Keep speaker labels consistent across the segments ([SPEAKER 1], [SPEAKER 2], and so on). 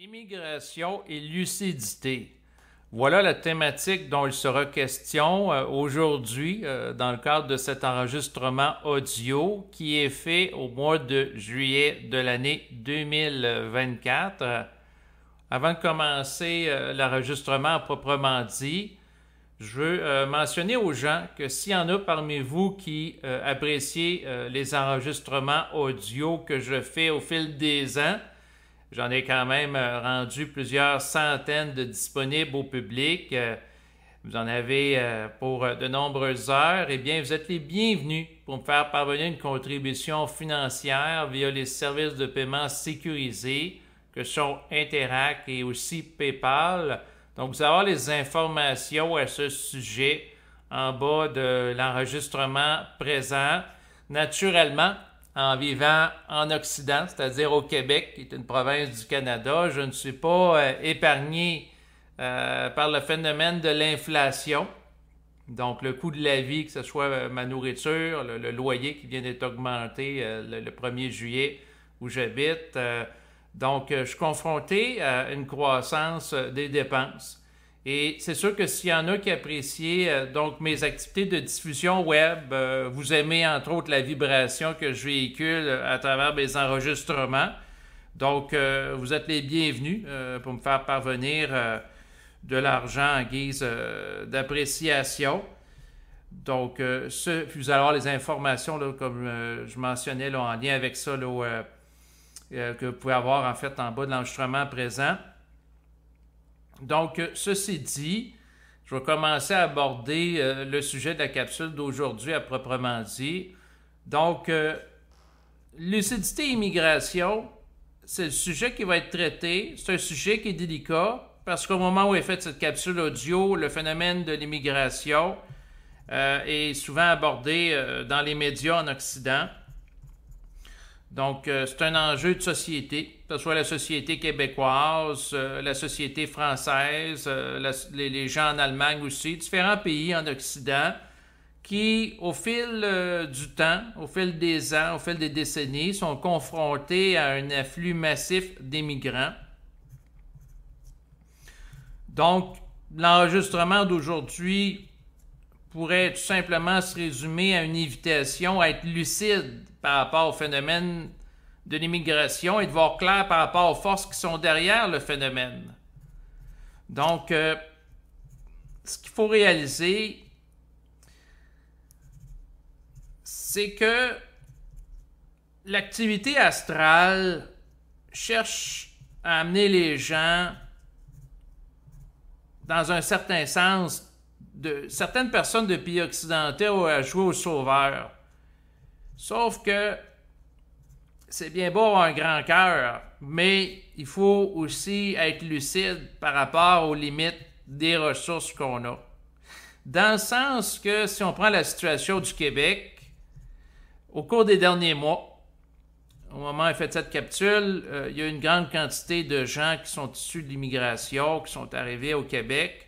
[SPEAKER 1] Immigration et lucidité. Voilà la thématique dont il sera question aujourd'hui dans le cadre de cet enregistrement audio qui est fait au mois de juillet de l'année 2024. Avant de commencer l'enregistrement proprement dit, je veux mentionner aux gens que s'il y en a parmi vous qui apprécient les enregistrements audio que je fais au fil des ans, j'en ai quand même rendu plusieurs centaines de disponibles au public. Vous en avez pour de nombreuses heures. Eh bien, vous êtes les bienvenus pour me faire parvenir une contribution financière via les services de paiement sécurisés que sont Interac et aussi PayPal. Donc, vous allez avoir les informations à ce sujet en bas de l'enregistrement présent. Naturellement, en vivant en Occident, c'est-à-dire au Québec, qui est une province du Canada, je ne suis pas épargné par le phénomène de l'inflation. Donc, le coût de la vie, que ce soit ma nourriture, le loyer qui vient d'être augmenté le 1er juillet où j'habite. Donc, je suis confronté à une croissance des dépenses. Et c'est sûr que s'il y en a qui apprécient donc mes activités de diffusion web, vous aimez entre autres la vibration que je véhicule à travers mes enregistrements. Donc, vous êtes les bienvenus pour me faire parvenir de l'argent en guise d'appréciation. Donc, vous allez avoir les informations, là, comme je mentionnais, là, en lien avec ça, là, que vous pouvez avoir en fait en bas de l'enregistrement présent. Donc, ceci dit, je vais commencer à aborder le sujet de la capsule d'aujourd'hui à proprement dit. Donc, lucidité et immigration, c'est le sujet qui va être traité. C'est un sujet qui est délicat parce qu'au moment où est faite cette capsule audio, le phénomène de l'immigration est souvent abordé dans les médias en Occident. Donc, c'est un enjeu de société, que ce soit la société québécoise, la société française, les gens en Allemagne aussi, différents pays en Occident qui, au fil du temps, au fil des ans, au fil des décennies, sont confrontés à un afflux massif d'immigrants. Donc, l'enregistrement d'aujourd'hui pourrait tout simplement se résumer à une invitation à être lucide par rapport au phénomène de l'immigration et de voir clair par rapport aux forces qui sont derrière le phénomène. Donc, ce qu'il faut réaliser, c'est que l'activité astrale cherche à amener les gens dans un certain sens, certaines personnes de pays occidentaux à jouer au sauveur. Sauf que c'est bien beau avoir un grand cœur, mais il faut aussi être lucide par rapport aux limites des ressources qu'on a. Dans le sens que si on prend la situation du Québec, au cours des derniers mois, au moment où il fait cette capsule, il y a une grande quantité de gens qui sont issus de l'immigration, qui sont arrivés au Québec.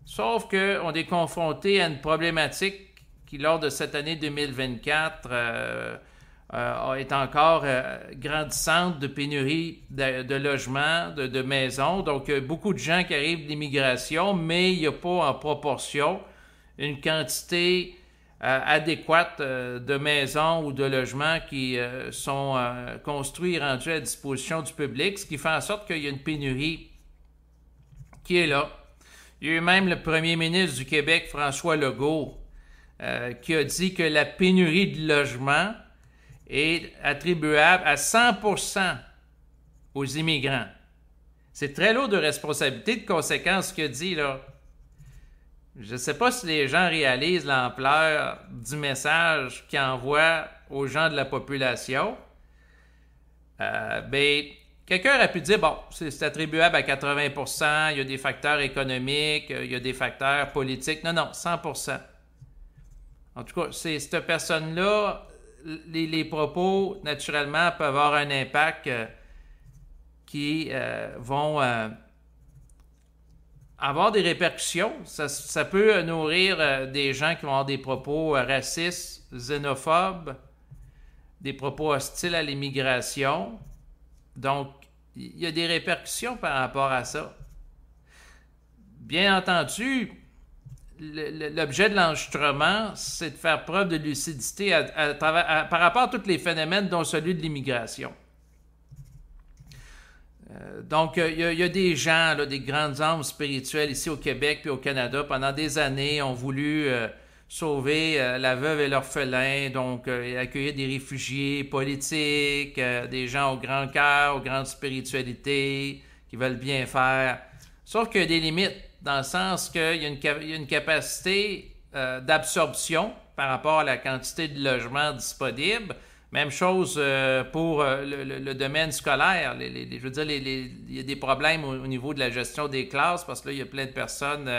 [SPEAKER 1] Sauf qu'on est confronté à une problématique qui, lors de cette année 2024, est encore grandissante de pénurie de logements, de maisons. Donc, beaucoup de gens qui arrivent de l'immigration, mais il n'y a pas en proportion une quantité adéquate de maisons ou de logements qui sont construits et rendus à disposition du public, ce qui fait en sorte qu'il y a une pénurie qui est là. Il y a eu même le premier ministre du Québec, François Legault, qui a dit que la pénurie de logements est attribuable à 100% aux immigrants. C'est très lourd de responsabilité, de conséquences, ce qu'il a dit, là. Je ne sais pas si les gens réalisent l'ampleur du message qu'il envoie aux gens de la population. Quelqu'un aurait pu dire, bon, c'est attribuable à 80%, il y a des facteurs économiques, il y a des facteurs politiques. Non, 100%. En tout cas, c'est cette personne-là, les propos, naturellement, peuvent avoir un impact qui vont avoir des répercussions. Ça peut nourrir des gens qui vont avoir des propos racistes, xénophobes, des propos hostiles à l'immigration. Donc, il y a des répercussions par rapport à ça. Bien entendu, l'objet de l'enregistrement, c'est de faire preuve de lucidité par rapport à tous les phénomènes, dont celui de l'immigration. Donc, il y a des gens, là, des grandes âmes spirituelles ici au Québec puis au Canada, pendant des années, ont voulu sauver la veuve et l'orphelin, donc accueillir des réfugiés politiques, des gens au grand cœur, aux grandes spiritualités, qui veulent bien faire. Sauf qu'il y a des limites, dans le sens qu'il y a une capacité d'absorption par rapport à la quantité de logements disponibles. Même chose pour le domaine scolaire. Je veux dire, il y a des problèmes au niveau de la gestion des classes, parce que là, il y a plein de personnes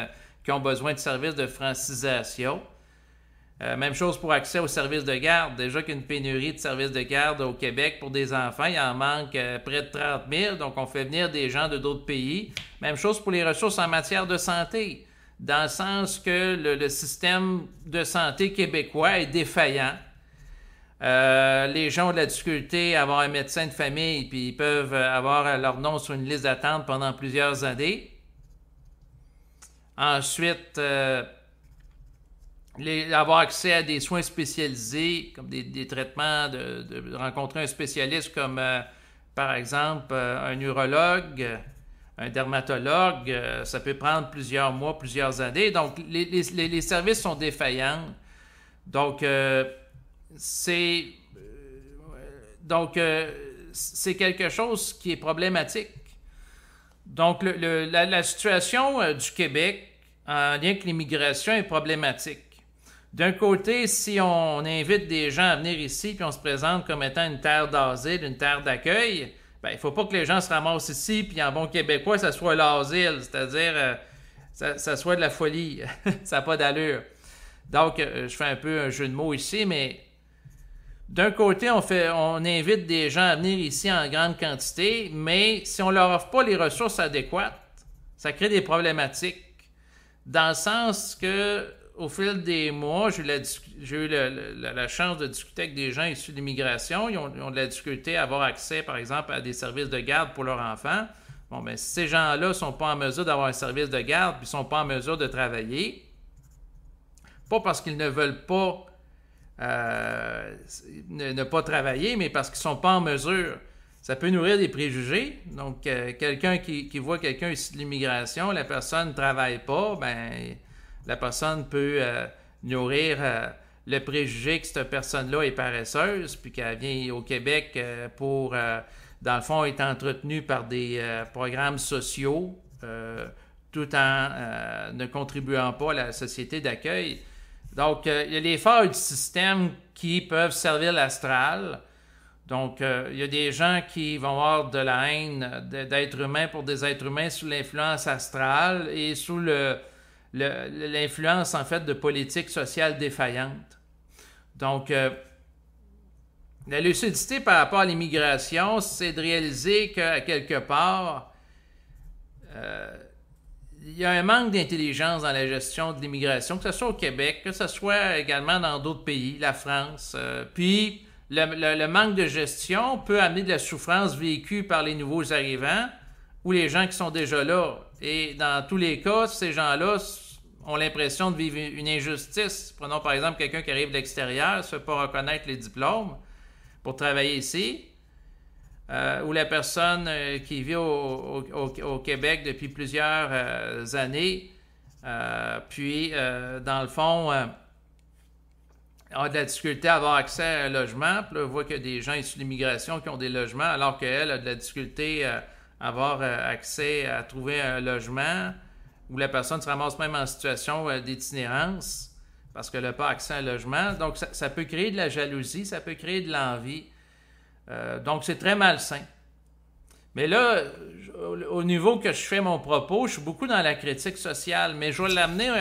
[SPEAKER 1] qui ont besoin de services de francisation. Même chose pour accès aux services de garde. Déjà qu'il y a une pénurie de services de garde au Québec pour des enfants, il en manque près de 30 000, donc on fait venir des gens de d'autres pays. Même chose pour les ressources en matière de santé, dans le sens que le système de santé québécois est défaillant. Les gens ont de la difficulté à avoir un médecin de famille, puis ils peuvent avoir leur nom sur une liste d'attente pendant plusieurs années. Ensuite, avoir accès à des soins spécialisés, comme des traitements, de rencontrer un spécialiste comme, par exemple, un urologue, un dermatologue, ça peut prendre plusieurs mois, plusieurs années. Donc, les services sont défaillants. Donc, c'est quelque chose qui est problématique. Donc, la situation du Québec en lien avec l'immigration est problématique. D'un côté, si on invite des gens à venir ici puis on se présente comme étant une terre d'asile, une terre d'accueil, ben, il ne faut pas que les gens se ramassent ici puis en bon québécois, ça soit l'asile, c'est-à-dire ça soit de la folie. Ça n'a pas d'allure. Donc, je fais un peu un jeu de mots ici, mais d'un côté, on invite des gens à venir ici en grande quantité, mais si on ne leur offre pas les ressources adéquates, ça crée des problématiques. Dans le sens que, au fil des mois, j'ai eu la chance de discuter avec des gens issus de l'immigration. Ils ont de la difficulté à avoir accès, par exemple, à des services de garde pour leurs enfants. Bon, bien, si ces gens-là ne sont pas en mesure d'avoir un service de garde, puis ne sont pas en mesure de travailler, pas parce qu'ils ne veulent pas ne pas travailler, mais parce qu'ils ne sont pas en mesure. Ça peut nourrir des préjugés. Donc, quelqu'un qui voit quelqu'un issu de l'immigration, la personne ne travaille pas, ben la personne peut nourrir le préjugé que cette personne-là est paresseuse, puis qu'elle vient au Québec pour, dans le fond, être entretenue par des programmes sociaux, tout en ne contribuant pas à la société d'accueil. Donc, il y a les failles du système qui peuvent servir l'astral. Donc, il y a des gens qui vont avoir de la haine d'êtres humains pour des êtres humains sous l'influence astrale et sous l'influence, en fait, de politiques sociales défaillantes. Donc, la lucidité par rapport à l'immigration, c'est de réaliser qu'à quelque part, il y a un manque d'intelligence dans la gestion de l'immigration, que ce soit au Québec, que ce soit également dans d'autres pays, la France. Puis, le manque de gestion peut amener de la souffrance vécue par les nouveaux arrivants ou les gens qui sont déjà là. Et dans tous les cas, ces gens-là ont l'impression de vivre une injustice. Prenons par exemple quelqu'un qui arrive de l'extérieur, ne se fait pas reconnaître les diplômes pour travailler ici. Ou la personne qui vit au Québec depuis plusieurs années, puis dans le fond, a de la difficulté à avoir accès à un logement. Puis là, on voit qu'il y a des gens issus de l'immigration qui ont des logements, alors qu'elle a de la difficulté à avoir accès à trouver un logement, où la personne se ramasse même en situation d'itinérance, parce qu'elle n'a pas accès à un logement. Donc, ça peut créer de la jalousie, ça peut créer de l'envie. Donc, c'est très malsain. Mais là, au niveau que je fais mon propos, je suis beaucoup dans la critique sociale, mais je vais l'amener,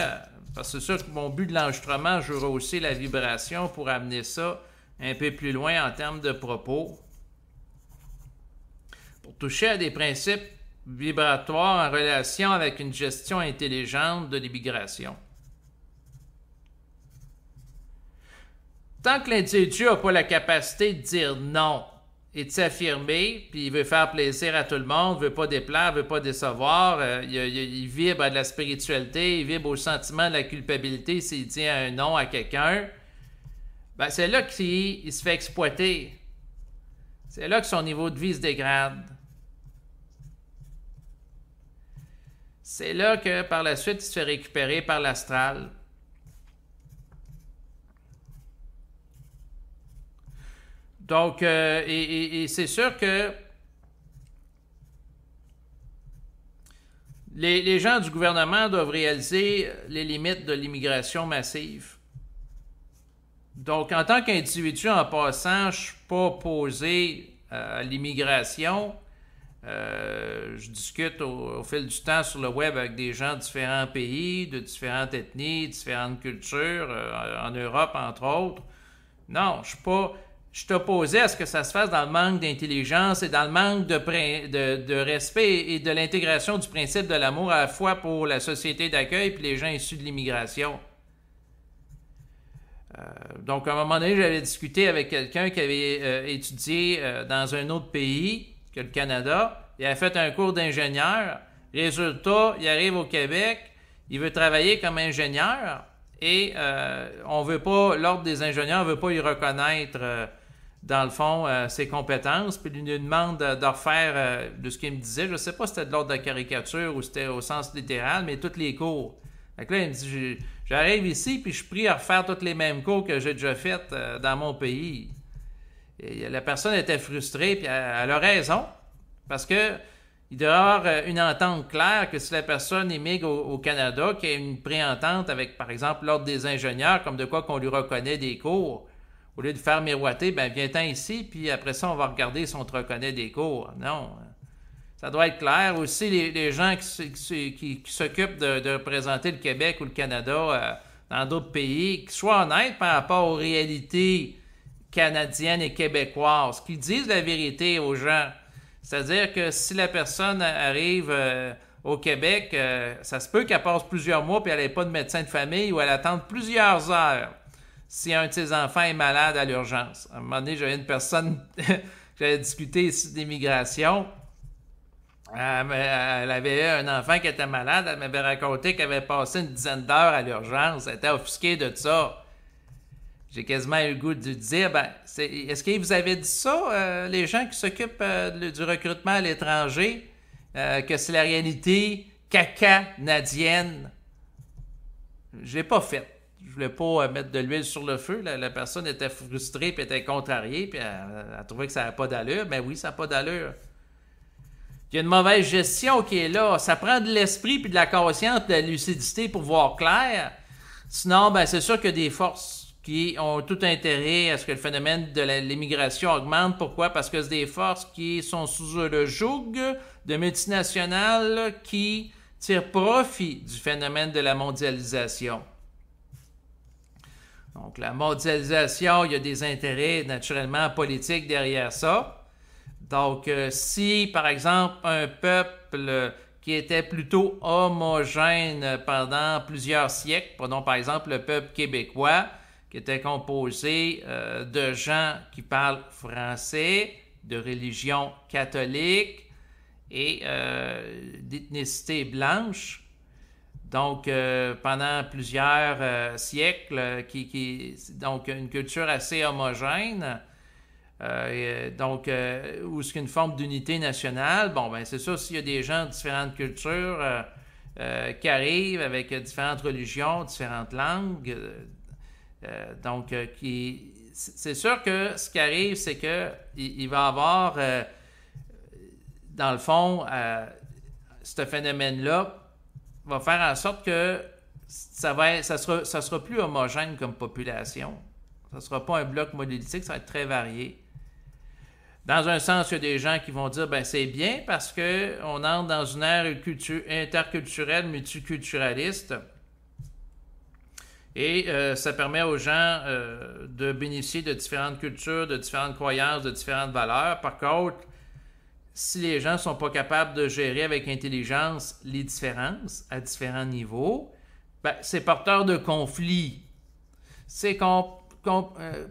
[SPEAKER 1] parce que c'est sûr que mon but de l'enregistrement, je veux aussi la vibration pour amener ça un peu plus loin en termes de propos, pour toucher à des principes vibratoires en relation avec une gestion intelligente de l'immigration. Tant que l'individu n'a pas la capacité de dire non et de s'affirmer, puis il veut faire plaisir à tout le monde, veut pas déplaire, veut pas décevoir, il vibre à de la spiritualité, il vibre au sentiment de la culpabilité s'il dit un non à quelqu'un, ben c'est là qu'il se fait exploiter. C'est là que son niveau de vie se dégrade. C'est là que par la suite, il se fait récupérer par l'astral. Donc, et c'est sûr que les gens du gouvernement doivent réaliser les limites de l'immigration massive. Donc, en tant qu'individu, en passant, je ne suis pas opposé à l'immigration. Je discute au fil du temps sur le web avec des gens de différents pays, de différentes ethnies, différentes cultures, en Europe, entre autres. Non, je suis opposé à ce que ça se fasse dans le manque d'intelligence et dans le manque de respect et de l'intégration du principe de l'amour à la fois pour la société d'accueil et les gens issus de l'immigration. Donc, à un moment donné, j'avais discuté avec quelqu'un qui avait étudié dans un autre pays que le Canada. Il a fait un cours d'ingénieur. Résultat, il arrive au Québec, il veut travailler comme ingénieur et on veut pas, l'Ordre des ingénieurs ne veut pas lui reconnaître, dans le fond, ses compétences. Puis il lui demande de refaire, de ce qu'il me disait, je ne sais pas si c'était de l'ordre de la caricature ou c'était au sens littéral, mais tous les cours. Fait que là, il me dit, j'arrive ici, puis je suis pris à refaire tous les mêmes cours que j'ai déjà fait dans mon pays. Et la personne était frustrée, puis elle a raison, parce que il doit y avoir une entente claire que si la personne émigre au Canada, qu'il y ait une préentente avec, par exemple, l'Ordre des ingénieurs, comme de quoi qu'on lui reconnaît des cours, au lieu de faire miroiter, ben viens-t'en ici, puis après ça, on va regarder si on te reconnaît des cours. Non. Ça doit être clair. Aussi, les gens qui s'occupent de représenter le Québec ou le Canada dans d'autres pays, qui soient honnêtes par rapport aux réalités canadiennes et québécoises, qu'ils disent la vérité aux gens. C'est-à-dire que si la personne arrive au Québec, ça se peut qu'elle passe plusieurs mois et elle n'ait pas de médecin de famille ou elle attende plusieurs heures si un de ses enfants est malade à l'urgence. À un moment donné, j'avais une personne j'avais discuté ici d'immigration. Elle avait un enfant qui était malade. Elle m'avait raconté qu'elle avait passé une dizaine d'heures à l'urgence. Elle était offusquée de ça. J'ai quasiment eu le goût de dire, est-ce que vous avez dit ça, les gens qui s'occupent du recrutement à l'étranger, que c'est la réalité canadienne? Je l'ai pas fait. Je voulais pas mettre de l'huile sur le feu. La personne était frustrée puis était contrariée puis elle trouvait que ça n'avait pas d'allure. Ben oui, ça n'a pas d'allure. Il y a une mauvaise gestion qui est là. Ça prend de l'esprit puis de la conscience, de la lucidité pour voir clair. Sinon, c'est sûr qu'il y a des forces qui ont tout intérêt à ce que le phénomène de l'immigration augmente. Pourquoi? Parce que c'est des forces qui sont sous le joug de multinationales qui tirent profit du phénomène de la mondialisation. Donc, la mondialisation, il y a des intérêts naturellement politiques derrière ça. Donc, si, par exemple, un peuple qui était plutôt homogène pendant plusieurs siècles, prenons par exemple le peuple québécois, qui était composé de gens qui parlent français, de religion catholique et d'ethnicité blanche. Donc, pendant plusieurs siècles, donc une culture assez homogène, où c'est une forme d'unité nationale. C'est sûr, s'il y a des gens de différentes cultures qui arrivent avec différentes religions, différentes langues, c'est sûr que ce qui arrive, c'est qu'il va y avoir, dans le fond, ce phénomène-là va faire en sorte que ça sera plus homogène comme population. Ça ne sera pas un bloc monolithique, ça va être très varié. Dans un sens, il y a des gens qui vont dire c'est bien parce qu'on entre dans une ère interculturelle, multiculturaliste. Et ça permet aux gens de bénéficier de différentes cultures, de différentes croyances, de différentes valeurs. Par contre, si les gens ne sont pas capables de gérer avec intelligence les différences à différents niveaux, c'est porteur de conflits. C'est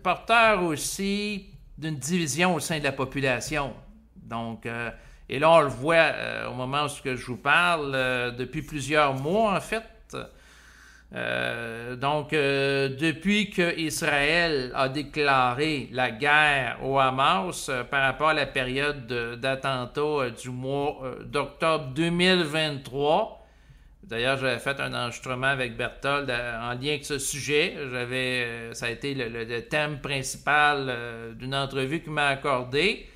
[SPEAKER 1] porteur aussi d'une division au sein de la population. Donc, et là, on le voit au moment où je vous parle, depuis plusieurs mois, en fait. Depuis que Israël a déclaré la guerre au Hamas par rapport à la période d'attentat du mois d'octobre 2023, d'ailleurs, j'avais fait un enregistrement avec Berthold en lien avec ce sujet. Ça a été le thème principal d'une entrevue qu'il m'a accordée.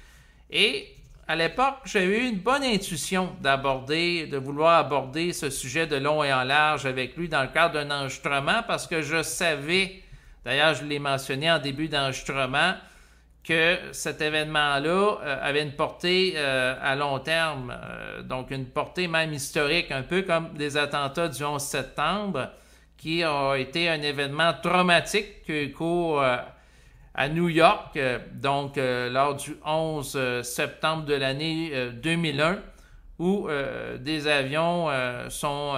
[SPEAKER 1] Et à l'époque, j'avais eu une bonne intuition de vouloir aborder ce sujet de long et en large avec lui dans le cadre d'un enregistrement parce que je savais, d'ailleurs, je l'ai mentionné en début d'enregistrement, que cet événement-là avait une portée à long terme, donc une portée même historique, un peu comme les attentats du 11 septembre, qui a été un événement traumatique qui a eu cours à New York, lors du 11 septembre de l'année 2001, où des avions sont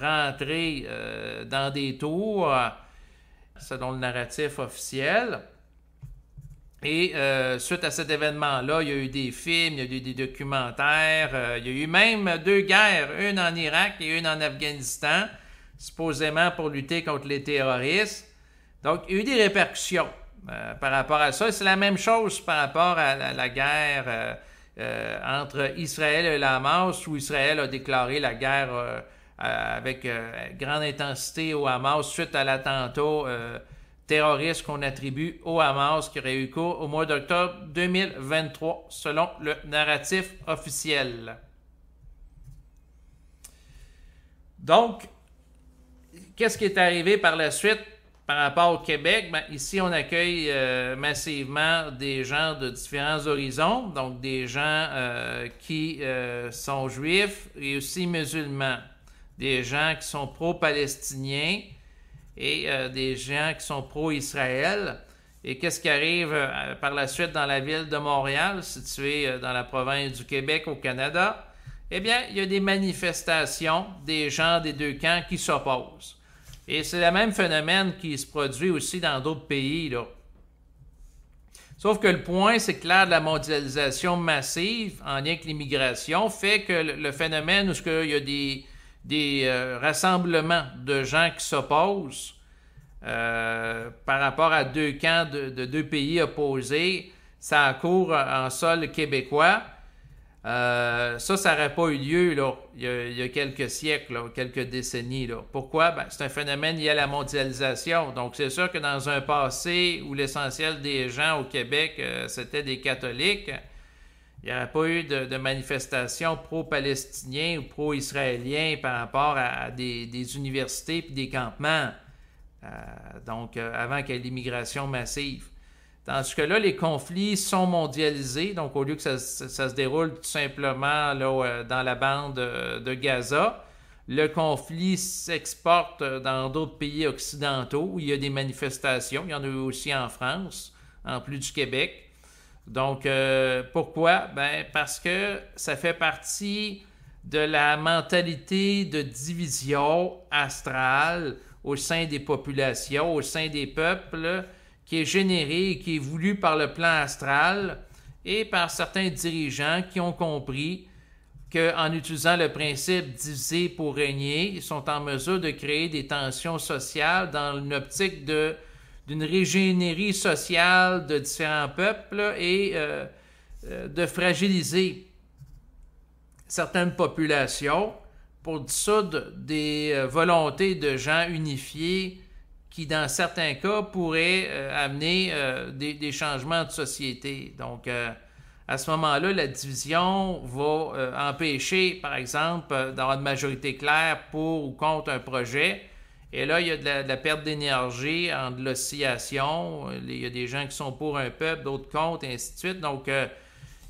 [SPEAKER 1] rentrés dans des tours, selon le narratif officiel. Et suite à cet événement-là, il y a eu des films, il y a eu des documentaires, il y a eu même 2 guerres, une en Irak et une en Afghanistan, supposément pour lutter contre les terroristes. Donc, il y a eu des répercussions par rapport à ça. C'est la même chose par rapport à la guerre entre Israël et le Hamas, où Israël a déclaré la guerre avec grande intensité au Hamas suite à l'attentat terroriste qu'on attribue au Hamas qui aurait eu cours au mois d'octobre 2023, selon le narratif officiel. Donc, qu'est-ce qui est arrivé par la suite par rapport au Québec? Ben, ici, on accueille massivement des gens de différents horizons, donc des gens qui sont juifs et aussi musulmans, des gens qui sont pro-palestiniens, et des gens qui sont pro-Israël. Et qu'est-ce qui arrive par la suite dans la ville de Montréal, située dans la province du Québec au Canada? Eh bien, il y a des manifestations des gens des 2 camps qui s'opposent. Et c'est le même phénomène qui se produit aussi dans d'autres pays, là. Sauf que le point, c'est que l'ère de la mondialisation massive, en lien avec l'immigration, fait que le phénomène où il y a des rassemblements de gens qui s'opposent par rapport à 2 camps de 2 pays opposés, ça a cours en sol québécois. Ça n'aurait pas eu lieu là, il y a quelques siècles, là, quelques décennies. Là. Pourquoi? Ben, c'est un phénomène lié à la mondialisation. Donc, c'est sûr que dans un passé où l'essentiel des gens au Québec, c'était des catholiques, il n'y aurait pas eu de manifestations pro-palestiniens ou pro-israéliens par rapport à des universités et des campements. Avant qu'il y ait l'immigration massive. Dans ce cas-là, les conflits sont mondialisés, donc au lieu que ça se déroule tout simplement là, dans la bande de Gaza, le conflit s'exporte dans d'autres pays occidentaux où il y a des manifestations. Il y en a eu aussi en France, en plus du Québec. Donc, pourquoi? Ben, parce que ça fait partie de la mentalité de division astrale au sein des populations, au sein des peuples, qui est générée et qui est voulue par le plan astral et par certains dirigeants qui ont compris qu'en utilisant le principe diviser pour régner, ils sont en mesure de créer des tensions sociales dans une optique d'une régénérie sociale de différents peuples et de fragiliser certaines populations pour dissoudre des volontés de gens unifiés qui, dans certains cas, pourraient amener des changements de société. Donc, à ce moment-là, la division va empêcher, par exemple, d'avoir une majorité claire pour ou contre un projet. Et là, il y a de la perte d'énergie, de l'oscillation. Il y a des gens qui sont pour un peuple, d'autres contre, et ainsi de suite. Donc,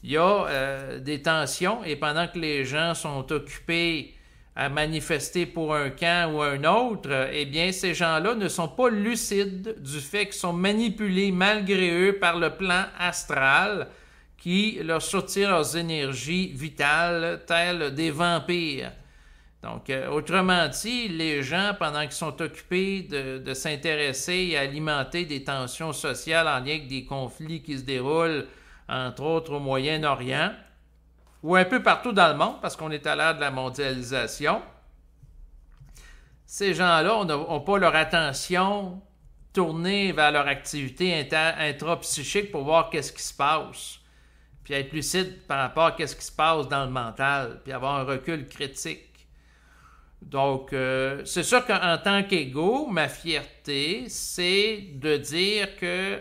[SPEAKER 1] il y a des tensions. Et pendant que les gens sont occupés à manifester pour un camp ou un autre, eh bien, ces gens-là ne sont pas lucides du fait qu'ils sont manipulés malgré eux par le plan astral qui leur soutient leurs énergies vitales, telles des vampires. Donc, autrement dit, les gens, pendant qu'ils sont occupés de s'intéresser et alimenter des tensions sociales en lien avec des conflits qui se déroulent, entre autres au Moyen-Orient, ou un peu partout dans le monde, parce qu'on est à l'ère de la mondialisation, ces gens-là n'ont pas leur attention tournée vers leur activité intrapsychique pour voir qu'est-ce qui se passe, puis être lucide par rapport à qu'est-ce qui se passe dans le mental, puis avoir un recul critique. Donc, c'est sûr qu'en tant qu'ego, ma fierté, c'est de dire que,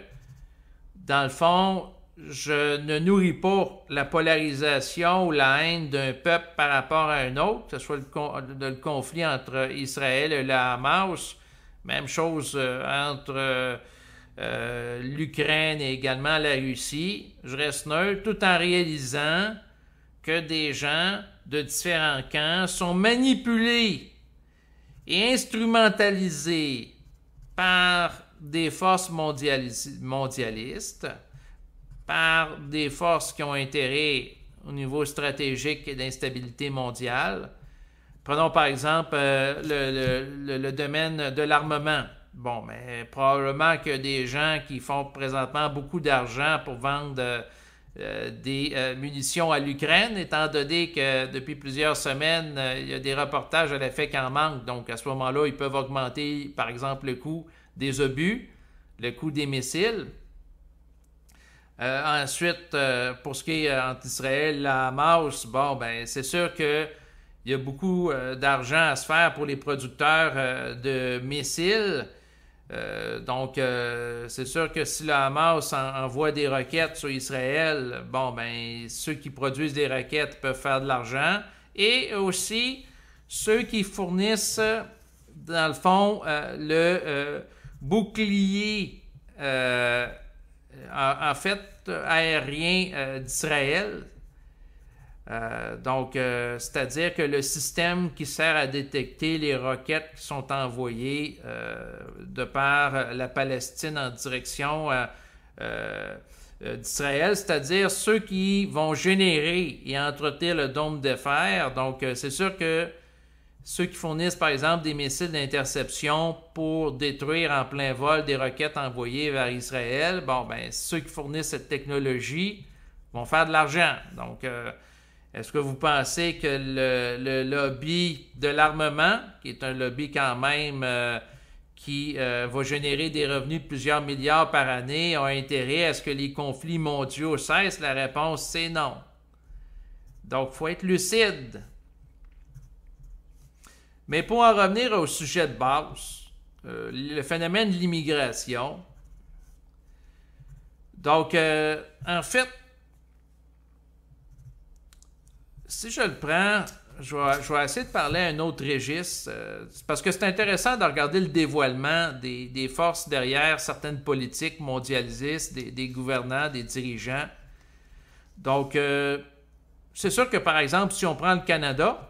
[SPEAKER 1] dans le fond, je ne nourris pas la polarisation ou la haine d'un peuple par rapport à un autre, que ce soit le conflit entre Israël et le Hamas, même chose entre l'Ukraine et également la Russie. Je reste neutre tout en réalisant que des gens de différents camps sont manipulés et instrumentalisés par des forces mondialistes, par des forces qui ont intérêt au niveau stratégique et d'instabilité mondiale. Prenons par exemple le domaine de l'armement. Bon, mais probablement que des gens qui font présentement beaucoup d'argent pour vendre des munitions à l'Ukraine, étant donné que depuis plusieurs semaines, il y a des reportages à l'effet qu'il en manque. Donc, à ce moment-là, ils peuvent augmenter, par exemple, le coût des obus, le coût des missiles. Ensuite, pour ce qui est entre Israël et la Hamas, bon, ben, c'est sûr qu'il y a beaucoup d'argent à se faire pour les producteurs de missiles. Donc, c'est sûr que si le Hamas envoie des roquettes sur Israël, bon, ben, ceux qui produisent des roquettes peuvent faire de l'argent. Et aussi, ceux qui fournissent, dans le fond, le bouclier, en fait, aérien d'Israël. Donc, c'est-à-dire que le système qui sert à détecter les roquettes qui sont envoyées de par la Palestine en direction d'Israël, c'est-à-dire ceux qui vont générer et entretenir le dôme de fer. Donc, c'est sûr que ceux qui fournissent, par exemple, des missiles d'interception pour détruire en plein vol des roquettes envoyées vers Israël, bon, ben, ceux qui fournissent cette technologie vont faire de l'argent. Donc, est-ce que vous pensez que le lobby de l'armement, qui est un lobby quand même qui va générer des revenus de plusieurs milliards par année, a intérêt à ce que les conflits mondiaux cessent? La réponse, c'est non. Donc, il faut être lucide. Mais pour en revenir au sujet de base, le phénomène de l'immigration. Donc, en fait, si je le prends, je vais essayer de parler à un autre registre, parce que c'est intéressant de regarder le dévoilement des forces derrière certaines politiques mondialistes, des gouvernants, des dirigeants. Donc, c'est sûr que, par exemple, si on prend le Canada,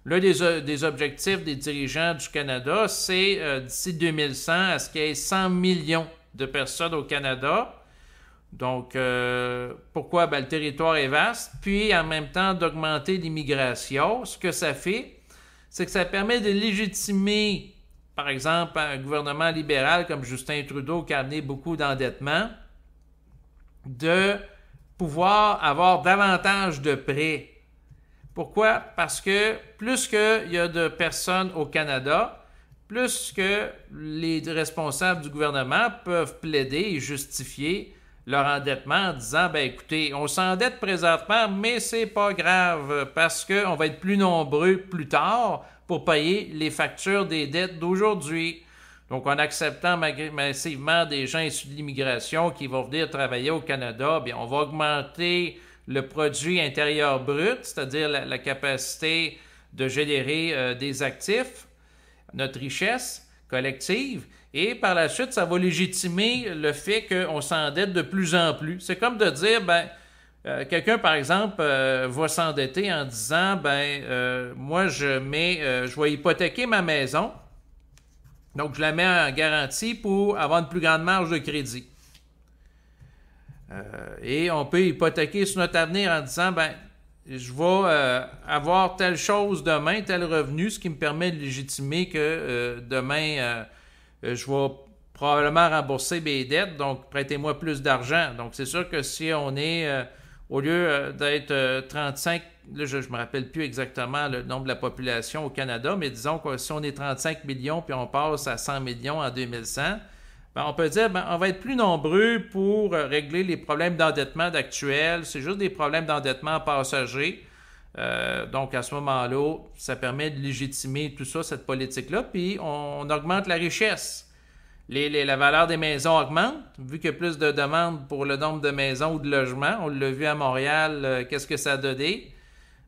[SPEAKER 1] l'un des objectifs des dirigeants du Canada, c'est d'ici 2100 à ce qu'il y ait 100 millions de personnes au Canada. Donc, pourquoi? Ben, le territoire est vaste, puis en même temps d'augmenter l'immigration. Ce que ça fait, c'est que ça permet de légitimer, par exemple, un gouvernement libéral comme Justin Trudeau qui a amené beaucoup d'endettement, de pouvoir avoir davantage de prêts. Pourquoi? Parce que plus qu'il y a de personnes au Canada, plus que les responsables du gouvernement peuvent plaider et justifier leur endettement en disant, ben écoutez, on s'endette présentement, mais c'est pas grave parce qu'on va être plus nombreux plus tard pour payer les factures des dettes d'aujourd'hui. Donc, en acceptant massivement des gens issus de l'immigration qui vont venir travailler au Canada, bien, on va augmenter le produit intérieur brut, c'est-à-dire la capacité de générer des actifs, notre richesse collective, et par la suite, ça va légitimer le fait qu'on s'endette de plus en plus. C'est comme de dire, ben, quelqu'un, par exemple, va s'endetter en disant, ben, moi, je vais hypothéquer ma maison, donc je la mets en garantie pour avoir une plus grande marge de crédit. Et on peut hypothéquer sur notre avenir en disant, ben, je vais avoir telle chose demain, tel revenu, ce qui me permet de légitimer que demain, je vais probablement rembourser mes dettes, donc prêtez-moi plus d'argent. Donc c'est sûr que si on est, au lieu d'être 35, là je ne me rappelle plus exactement le nombre de la population au Canada, mais disons que si on est 35 millions puis on passe à 100 millions en 2100, ben, on peut dire on va être plus nombreux pour régler les problèmes d'endettement d'actuel. C'est juste des problèmes d'endettement passagers. Donc, à ce moment-là, ça permet de légitimer tout ça, cette politique-là, puis on augmente la richesse. La valeur des maisons augmente, vu qu'il y a plus de demandes pour le nombre de maisons ou de logements. On l'a vu à Montréal, qu'est-ce que ça a donné?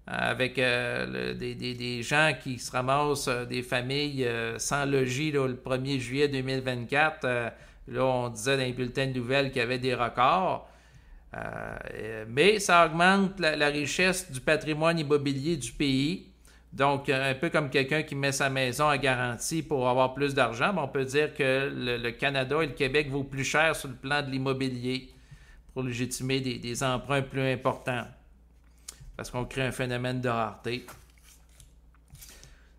[SPEAKER 1] Avec des gens qui se ramassent, des familles sans logis là, le 1er juillet 2024. Là, on disait dans les bulletins de nouvelles qu'il y avait des records. Mais ça augmente la richesse du patrimoine immobilier du pays. Donc, un peu comme quelqu'un qui met sa maison à garantie pour avoir plus d'argent, on peut dire que le Canada et le Québec vaut plus cher sur le plan de l'immobilier pour légitimer des emprunts plus importants. Parce qu'on crée un phénomène de rareté.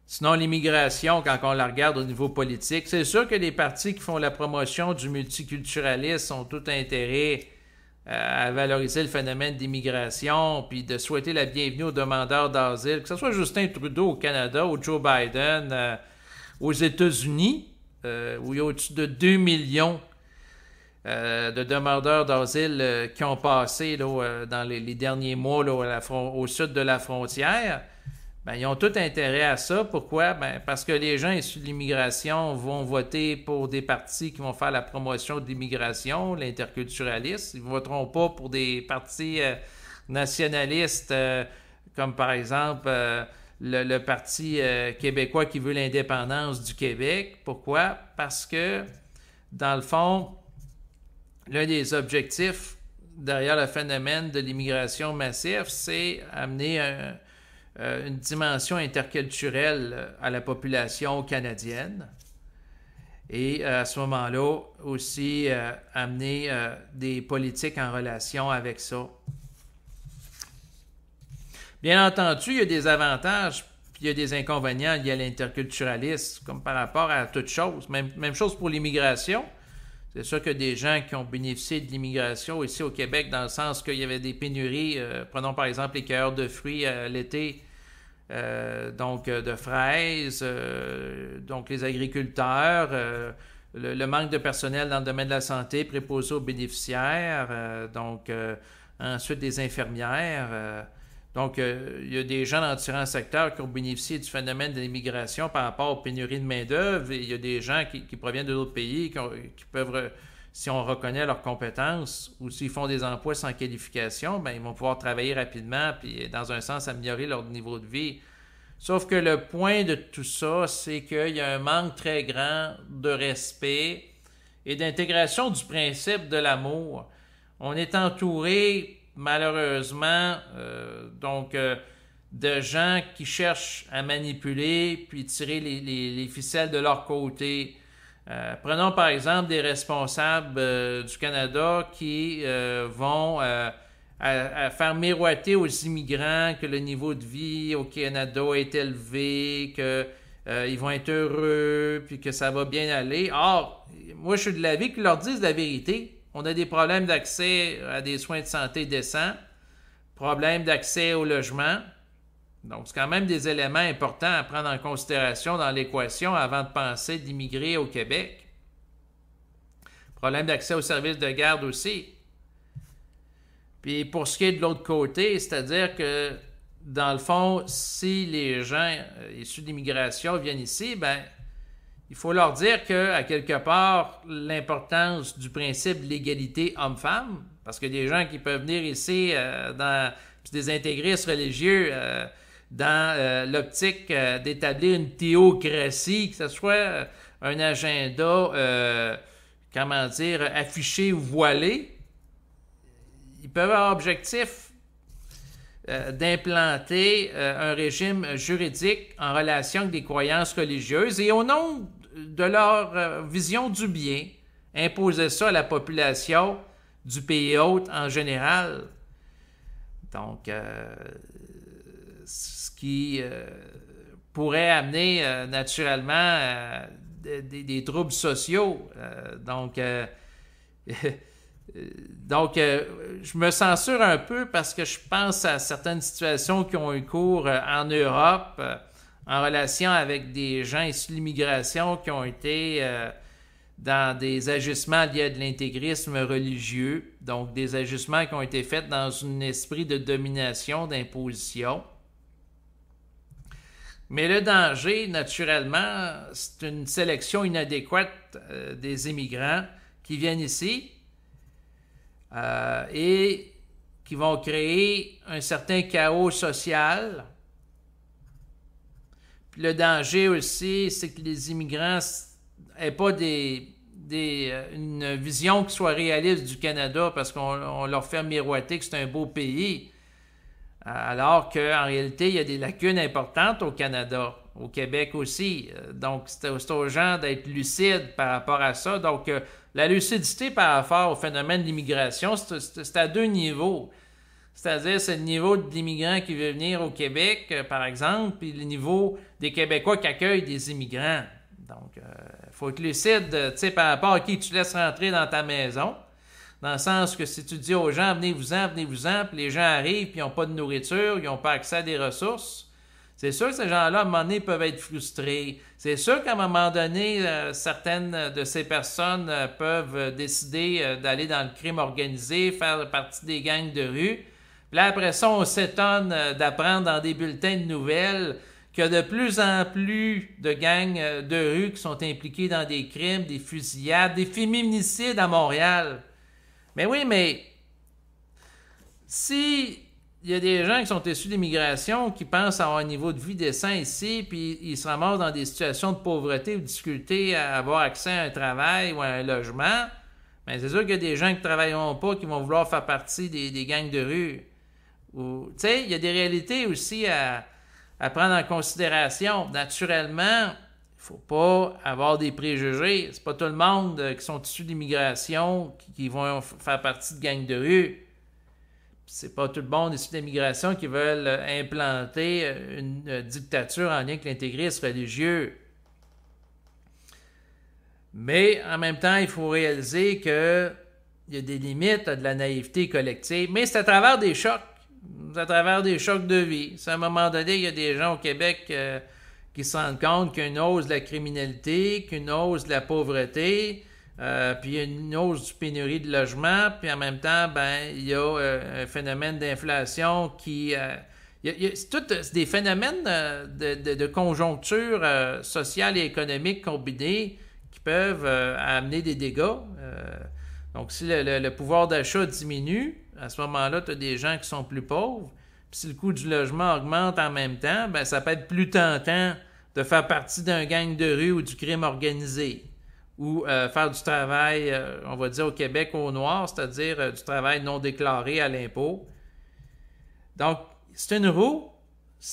[SPEAKER 1] Sinon, l'immigration, quand on la regarde au niveau politique, c'est sûr que les partis qui font la promotion du multiculturalisme ont tout intérêt à valoriser le phénomène d'immigration, puis de souhaiter la bienvenue aux demandeurs d'asile, que ce soit Justin Trudeau au Canada ou Joe Biden aux États-Unis, où il y a au-dessus de 2 millions de demandeurs d'asile qui ont passé là, dans les derniers mois là, au sud de la frontière. Ben, ils ont tout intérêt à ça. Pourquoi? Ben, parce que les gens issus de l'immigration vont voter pour des partis qui vont faire la promotion de l'immigration, l'interculturalisme. Ils ne voteront pas pour des partis nationalistes, comme par exemple le Parti québécois qui veut l'indépendance du Québec. Pourquoi? Parce que, dans le fond, l'un des objectifs derrière le phénomène de l'immigration massive, c'est amener une dimension interculturelle à la population canadienne et à ce moment-là aussi amener des politiques en relation avec ça. Bien entendu, il y a des avantages puis il y a des inconvénients liés à l'interculturalisme, comme par rapport à toute chose. Même chose pour l'immigration. C'est sûr que des gens qui ont bénéficié de l'immigration ici au Québec, dans le sens qu'il y avait des pénuries, prenons par exemple les cueilleurs de fruits l'été, donc de fraises, donc les agriculteurs, le manque de personnel dans le domaine de la santé, préposé aux bénéficiaires, ensuite des infirmières. Donc, il y a des gens dans différents secteurs qui ont bénéficié du phénomène de l'immigration par rapport aux pénuries de main-d'œuvre. Il y a des gens qui proviennent d'autres pays qui peuvent, si on reconnaît leurs compétences ou s'ils font des emplois sans qualification, ben, ils vont pouvoir travailler rapidement puis, dans un sens, améliorer leur niveau de vie. Sauf que le point de tout ça, c'est qu'il y a un manque très grand de respect et d'intégration du principe de l'amour. On est entouré malheureusement, de gens qui cherchent à manipuler puis tirer les ficelles de leur côté. Prenons par exemple des responsables du Canada qui vont à faire miroiter aux immigrants que le niveau de vie au Canada est élevé, qu'ils vont être heureux puis que ça va bien aller. Or, moi je suis de l'avis qu'ils leur disent la vérité. On a des problèmes d'accès à des soins de santé décents, problèmes d'accès au logement. Donc, c'est quand même des éléments importants à prendre en considération dans l'équation avant de penser d'immigrer au Québec. Problème d'accès aux services de garde aussi. Puis, pour ce qui est de l'autre côté, c'est-à-dire que, dans le fond, si les gens issus de l'immigration viennent ici, ben il faut leur dire qu'à quelque part, l'importance du principe de l'égalité homme-femme, parce que des gens qui peuvent venir ici des intégristes religieux dans l'optique d'établir une théocratie, que ce soit un agenda, affiché ou voilé, ils peuvent avoir objectif d'implanter un régime juridique en relation avec des croyances religieuses et au nom de leur vision du bien, imposer ça à la population du pays hôte en général. Donc, qui pourrait amener naturellement des troubles sociaux. Je me censure un peu parce que je pense à certaines situations qui ont eu cours en Europe en relation avec des gens issus de l'immigration qui ont été dans des agissements liés à de l'intégrisme religieux, donc des agissements qui ont été faits dans un esprit de domination, d'imposition. Mais le danger, naturellement, c'est une sélection inadéquate des immigrants qui viennent ici et qui vont créer un certain chaos social. Puis le danger aussi, c'est que les immigrants n'aient pas une vision qui soit réaliste du Canada parce qu'on leur fait miroiter que c'est un beau pays. Alors qu'en réalité, il y a des lacunes importantes au Canada, au Québec aussi. Donc, c'est aux gens d'être lucides par rapport à ça. Donc, la lucidité par rapport au phénomène de l'immigration, c'est à deux niveaux. C'est-à-dire, c'est le niveau de l'immigrant qui veut venir au Québec, par exemple, puis le niveau des Québécois qui accueillent des immigrants. Donc, il faut être lucide, tu sais, par rapport à qui tu laisses rentrer dans ta maison. Dans le sens que si tu dis aux gens, venez-vous-en, puis les gens arrivent, puis ils n'ont pas de nourriture, ils n'ont pas accès à des ressources, c'est sûr que ces gens-là, à un moment donné, peuvent être frustrés. C'est sûr qu'à un moment donné, certaines de ces personnes peuvent décider d'aller dans le crime organisé, faire partie des gangs de rue. Puis là, après ça, on s'étonne d'apprendre dans des bulletins de nouvelles qu'il y a de plus en plus de gangs de rue qui sont impliqués dans des crimes, des fusillades, des féminicides à Montréal. Mais oui, mais si il y a des gens qui sont issus de l'immigration qui pensent avoir un niveau de vie décent ici, puis ils se ramassent dans des situations de pauvreté ou de difficulté à avoir accès à un travail ou à un logement, bien, c'est sûr qu'il y a des gens qui ne travailleront pas qui vont vouloir faire partie des gangs de rue. Tu sais, il y a des réalités aussi à prendre en considération. Naturellement, il ne faut pas avoir des préjugés. C'est pas tout le monde qui sont issus d'immigration qui vont faire partie de gangs de rue. C'est pas tout le monde issu d'immigration qui veulent implanter une dictature en lien avec l'intégrisme religieux. Mais en même temps, il faut réaliser qu'il y a des limites à de la naïveté collective. Mais c'est à travers des chocs. C'est à travers des chocs de vie. C'est à un moment donné, il y a des gens au Québec qui se rendent compte qu'il y a une hausse de la criminalité, qu'une hausse de la pauvreté, puis il y a une hausse du pénurie de logement, puis en même temps, ben il y a un phénomène d'inflation qui... c'est des phénomènes de conjoncture sociale et économique combinés qui peuvent amener des dégâts. Donc, si le pouvoir d'achat diminue, à ce moment-là, tu as des gens qui sont plus pauvres. Puis si le coût du logement augmente en même temps, ben ça peut être plus tentant de faire partie d'un gang de rue ou du crime organisé. Ou faire du travail, on va dire au Québec, au noir, c'est-à-dire du travail non déclaré à l'impôt. Donc, c'est une roue,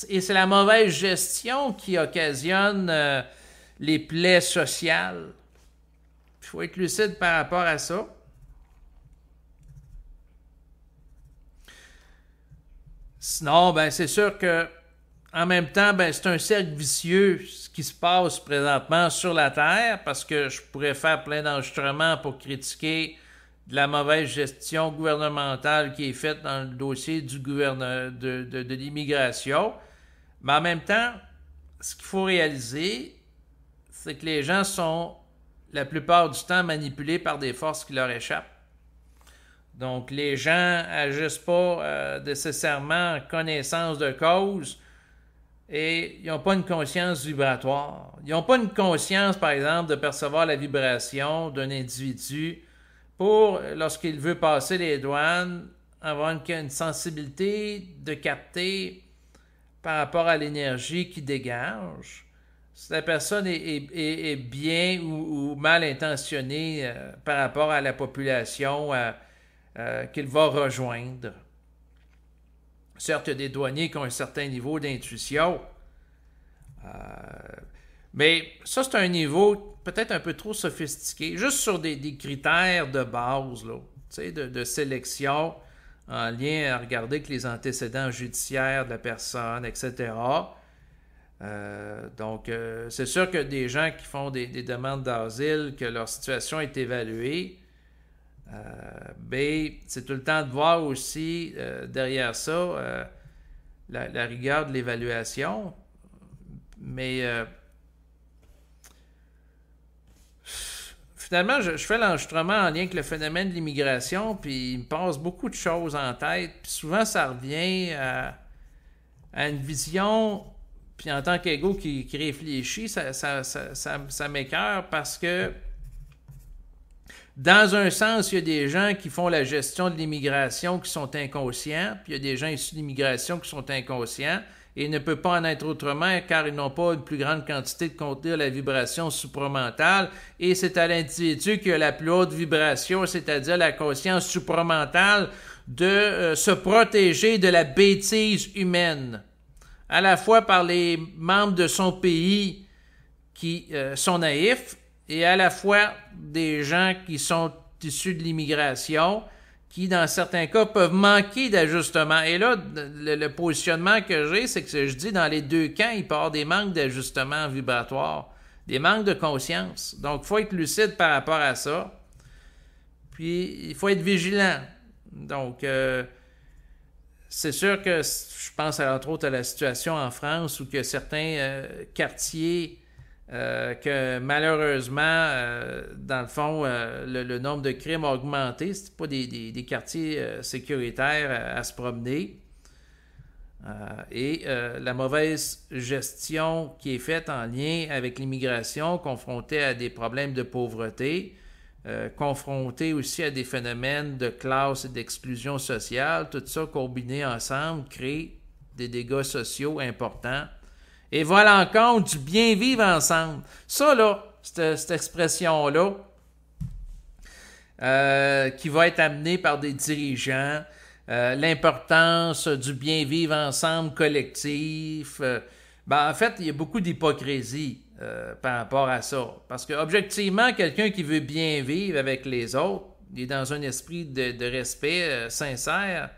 [SPEAKER 1] et c'est la mauvaise gestion qui occasionne les plaies sociales. Il faut être lucide par rapport à ça. Sinon, ben c'est sûr que en même temps, ben c'est un cercle vicieux ce qui se passe présentement sur la Terre, parce que je pourrais faire plein d'enregistrements pour critiquer de la mauvaise gestion gouvernementale qui est faite dans le dossier de l'immigration. Mais en même temps, ce qu'il faut réaliser, c'est que les gens sont la plupart du temps manipulés par des forces qui leur échappent. Donc, les gens n'agissent pas nécessairement en connaissance de cause et ils n'ont pas une conscience vibratoire. Ils n'ont pas une conscience, par exemple, de percevoir la vibration d'un individu pour, lorsqu'il veut passer les douanes, avoir une sensibilité de capter par rapport à l'énergie qu'il dégage. Si la personne est bien ou mal intentionnée par rapport à la population qu'il va rejoindre. Certes, il y a des douaniers qui ont un certain niveau d'intuition, mais ça, c'est un niveau peut-être un peu trop sophistiqué, juste sur des critères de base, là, de sélection en lien à regarder avec les antécédents judiciaires de la personne, etc. Donc, c'est sûr que des gens qui font des demandes d'asile, que leur situation est évaluée, ben, c'est tout le temps de voir aussi derrière ça la rigueur de l'évaluation. Mais finalement, je fais l'enregistrement en lien avec le phénomène de l'immigration, puis il me passe beaucoup de choses en tête. Puis souvent, ça revient à une vision, puis en tant qu'ego qui réfléchit, ça m'écoeure parce que dans un sens, il y a des gens qui font la gestion de l'immigration qui sont inconscients, puis il y a des gens issus de l'immigration qui sont inconscients, et il ne peut pas en être autrement car ils n'ont pas une plus grande quantité de contenir la vibration supramentale, et c'est à l'individu qui a la plus haute vibration, c'est-à-dire la conscience supramentale, de se protéger de la bêtise humaine, à la fois par les membres de son pays qui sont naïfs, et à la fois des gens qui sont issus de l'immigration, qui, dans certains cas, peuvent manquer d'ajustement. Et là, le positionnement que j'ai, c'est que je dis, dans les deux camps, il peut y avoir des manques d'ajustement vibratoire, des manques de conscience. Donc, il faut être lucide par rapport à ça. Puis, il faut être vigilant. Donc, c'est sûr que je pense, entre autres, à la situation en France, où que certains quartiers que malheureusement, dans le fond, le nombre de crimes a augmenté. Ce pas des quartiers sécuritaires à se promener. Et la mauvaise gestion qui est faite en lien avec l'immigration, confrontée à des problèmes de pauvreté, confrontée aussi à des phénomènes de classe et d'exclusion sociale, tout ça combiné ensemble crée des dégâts sociaux importants. Et voilà encore du bien vivre ensemble. Ça, là, cette expression-là, qui va être amenée par des dirigeants, l'importance du bien vivre ensemble collectif. En fait, il y a beaucoup d'hypocrisie par rapport à ça. Parce que, objectivement, quelqu'un qui veut bien vivre avec les autres, il est dans un esprit de respect sincère,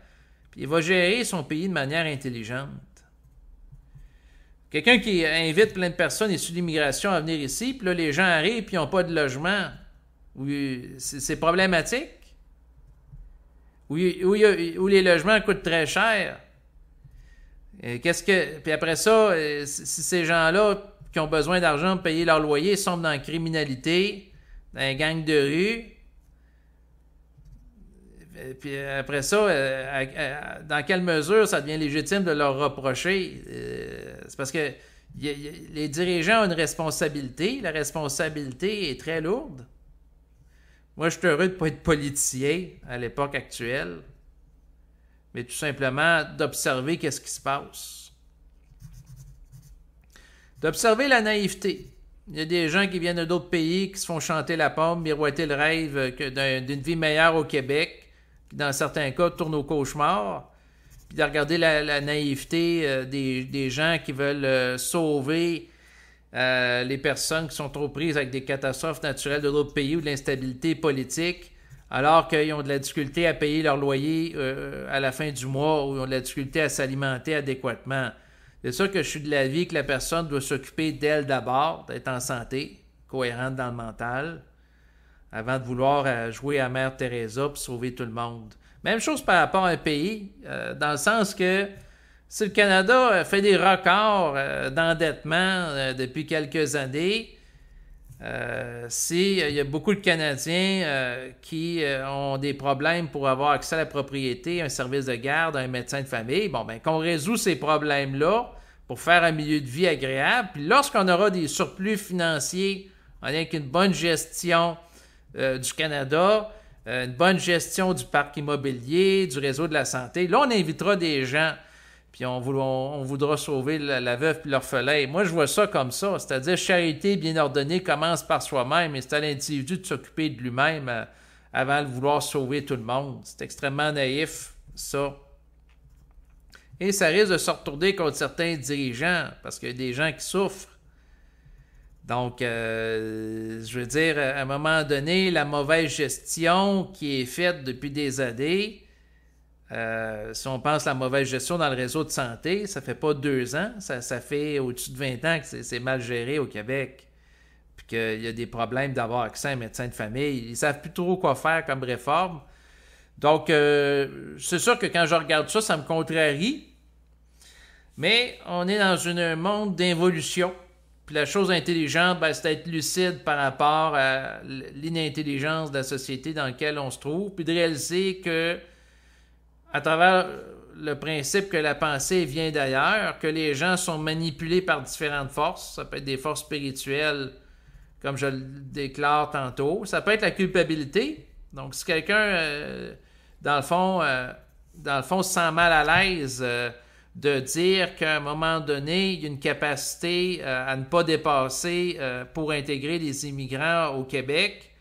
[SPEAKER 1] puis il va gérer son pays de manière intelligente. Quelqu'un qui invite plein de personnes issues de l'immigration à venir ici, puis là, les gens arrivent puis ils n'ont pas de logement. C'est problématique. Où les logements coûtent très cher. Puis après ça, si ces gens-là qui ont besoin d'argent pour payer leur loyer sont dans la criminalité, dans les gangs de rue, puis après ça, dans quelle mesure ça devient légitime de leur reprocher? C'est parce que les dirigeants ont une responsabilité. La responsabilité est très lourde. Moi, je suis heureux de ne pas être politicien à l'époque actuelle, mais tout simplement d'observer qu'est-ce qui se passe. D'observer la naïveté. Il y a des gens qui viennent d'autres pays qui se font chanter la pomme, miroiter le rêve d'une vie meilleure au Québec, qui dans certains cas tournent au cauchemar, puis de regarder la naïveté des gens qui veulent sauver les personnes qui sont trop prises avec des catastrophes naturelles de d'autres pays ou de l'instabilité politique, alors qu'ils ont de la difficulté à payer leur loyer à la fin du mois ou ils ont de la difficulté à s'alimenter adéquatement. C'est sûr que je suis de l'avis que la personne doit s'occuper d'elle d'abord, d'être en santé, cohérente dans le mental, avant de vouloir jouer à Mère Teresa pour sauver tout le monde. Même chose par rapport à un pays, dans le sens que si le Canada fait des records d'endettement depuis quelques années, s'il y a beaucoup de Canadiens qui ont des problèmes pour avoir accès à la propriété, un service de garde, un médecin de famille, qu'on résout ces problèmes-là pour faire un milieu de vie agréable. Puis lorsqu'on aura des surplus financiers en lien avec une bonne gestion du Canada, une bonne gestion du parc immobilier, du réseau de la santé, là, on invitera des gens, puis on voudra sauver la veuve et l'orphelin. Moi, je vois ça comme ça, c'est-à-dire charité bien ordonnée commence par soi-même, et c'est à l'individu de s'occuper de lui-même avant de vouloir sauver tout le monde. C'est extrêmement naïf, ça. Et ça risque de se retourner contre certains dirigeants, parce qu'il y a des gens qui souffrent. Donc, je veux dire, à un moment donné, la mauvaise gestion qui est faite depuis des années Si on pense à la mauvaise gestion dans le réseau de santé, ça fait pas 2 ans, ça fait au-dessus de 20 ans que c'est mal géré au Québec. Puis qu'il y a des problèmes d'avoir accès à un médecin de famille. Ils ne savent plus trop quoi faire comme réforme. Donc, c'est sûr que quand je regarde ça, ça me contrarie. Mais on est dans un monde d'involution. Puis la chose intelligente, ben, c'est d'être lucide par rapport à l'inintelligence de la société dans laquelle on se trouve, puis de réaliser que, à travers le principe que la pensée vient d'ailleurs, que les gens sont manipulés par différentes forces, ça peut être des forces spirituelles, comme je le déclare tantôt, ça peut être la culpabilité. Donc, si quelqu'un, dans le fond, se sent mal à l'aise de dire qu'à un moment donné, il y a une capacité à ne pas dépasser pour intégrer les immigrants au Québec.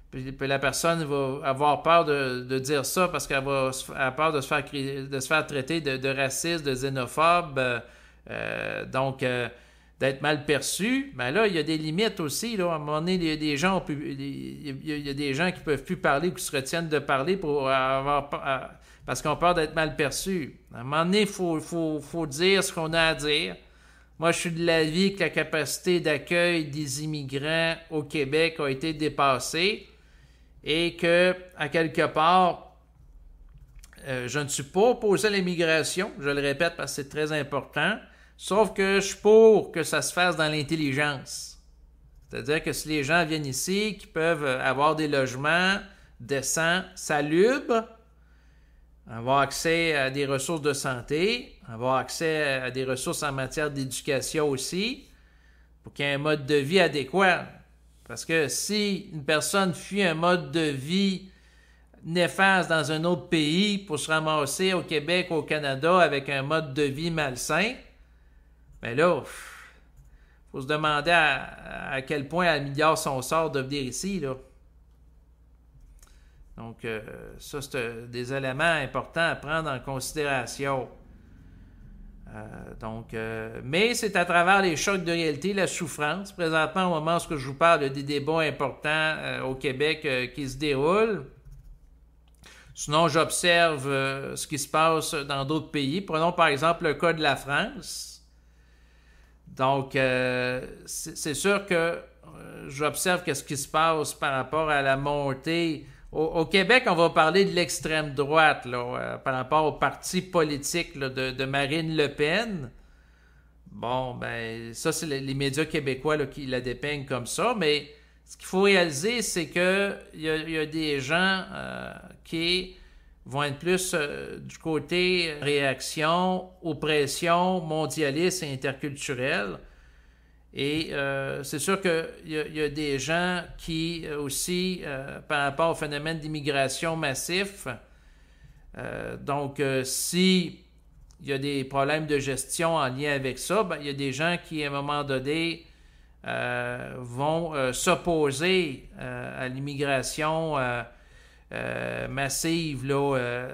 [SPEAKER 1] Puis la personne va avoir peur de dire ça parce qu'elle va avoir peur de se faire traiter de raciste, de xénophobe, donc d'être mal perçu. Mais là, il y a des limites aussi. Là. À un moment donné, il y a des gens, il y a des gens qui ne peuvent plus parler ou qui se retiennent de parler parce qu'ils ont peur d'être mal perçus. À un moment donné, il faut dire ce qu'on a à dire. Moi, je suis de l'avis que la capacité d'accueil des immigrants au Québec a été dépassée et que, à quelque part, je ne suis pas opposé à l'immigration, je le répète parce que c'est très important, sauf que je suis pour que ça se fasse dans l'intelligence. C'est-à-dire que si les gens viennent ici, qu'ils peuvent avoir des logements décents, salubres, avoir accès à des ressources de santé, avoir accès à des ressources en matière d'éducation aussi, pour qu'il y ait un mode de vie adéquat. Parce que si une personne fuit un mode de vie néfaste dans un autre pays pour se ramasser au Québec, au Canada, avec un mode de vie malsain, bien là, il faut se demander à quel point elle améliore son sort de venir ici, là. Donc, ça, c'est des éléments importants à prendre en considération. Mais c'est à travers les chocs de réalité, la souffrance. Présentement, au moment où je vous parle, il y a des débats importants au Québec qui se déroulent. Sinon, j'observe ce qui se passe dans d'autres pays. Prenons par exemple le cas de la France. Donc, c'est sûr que j'observe qu'est-ce qui se passe par rapport à la montée. Au Québec, on va parler de l'extrême droite là, par rapport au parti politique là, de Marine Le Pen. Bon, ben, ça, c'est les médias québécois là, qui la dépeignent comme ça, mais ce qu'il faut réaliser, c'est qu'il y a des gens qui vont être plus du côté réaction, oppression mondialiste et interculturelle. Et c'est sûr qu'il y a des gens qui aussi, par rapport au phénomène d'immigration massif, si il y a des problèmes de gestion en lien avec ça, ben, il y a des gens qui, à un moment donné, vont s'opposer à l'immigration massive là,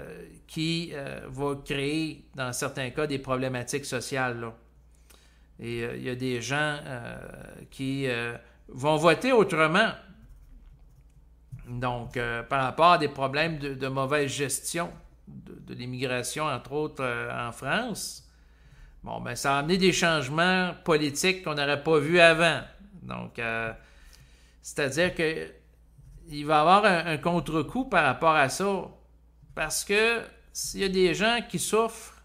[SPEAKER 1] qui va créer, dans certains cas, des problématiques sociales, là. Et il y a des gens qui vont voter autrement. Donc, par rapport à des problèmes de mauvaise gestion de l'immigration, entre autres en France, bon, ben, ça a amené des changements politiques qu'on n'aurait pas vus avant. Donc, c'est-à-dire qu'il va y avoir un contre-coup par rapport à ça. Parce que s'il y a des gens qui souffrent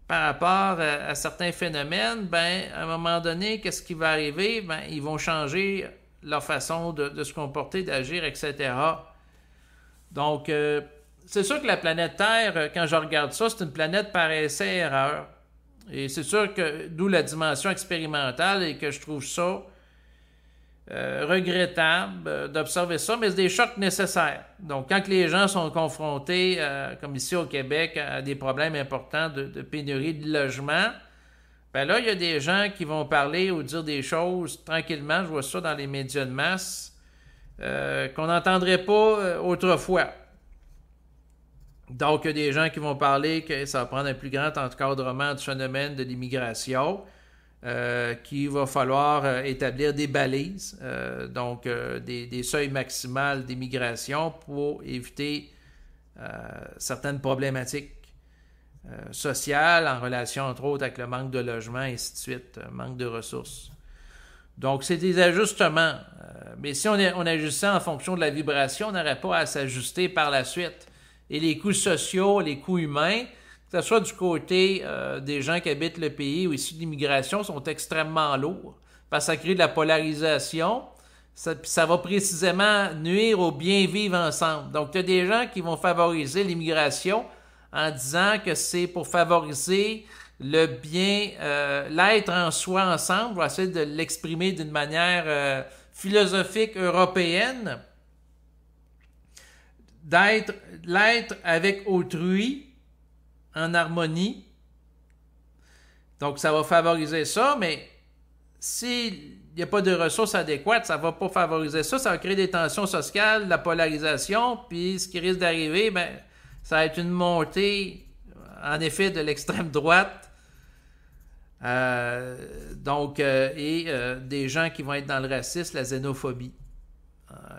[SPEAKER 1] par rapport à certains phénomènes, ben, à un moment donné, qu'est-ce qui va arriver? Ben, ils vont changer leur façon de se comporter, d'agir, etc. Donc, c'est sûr que la planète Terre, quand je regarde ça, c'est une planète par essai-erreur. Et c'est sûr que, d'où la dimension expérimentale, et que je trouve ça regrettable d'observer ça, mais c'est des chocs nécessaires. Donc, quand les gens sont confrontés, comme ici au Québec, à des problèmes importants de pénurie de logement, ben là, il y a des gens qui vont parler ou dire des choses tranquillement, je vois ça dans les médias de masse, qu'on n'entendrait pas autrefois. Donc, il y a des gens qui vont parler que ça va prendre un plus grand encadrement du phénomène de l'immigration, qu'il va falloir établir des balises, des seuils maximales d'immigration pour éviter certaines problématiques sociales en relation, entre autres, avec le manque de logement, et ainsi de suite, manque de ressources. Donc, c'est des ajustements. Mais si on ajustait en fonction de la vibration, on n'aurait pas à s'ajuster par la suite. Et les coûts sociaux, les coûts humains, que ce soit du côté des gens qui habitent le pays ou issus de l'immigration, sont extrêmement lourds. Parce que ça crée de la polarisation. Ça va précisément nuire au bien vivre ensemble. Donc, il y a des gens qui vont favoriser l'immigration en disant que c'est pour favoriser le bien, l'être en soi ensemble. On va essayer de l'exprimer d'une manière philosophique européenne. L'être avec autrui en harmonie. Donc, ça va favoriser ça, mais s'il n'y a pas de ressources adéquates, ça ne va pas favoriser ça. Ça va créer des tensions sociales, de la polarisation, puis ce qui risque d'arriver, ben, ça va être une montée, en effet, de l'extrême droite. Des gens qui vont être dans le racisme, la xénophobie.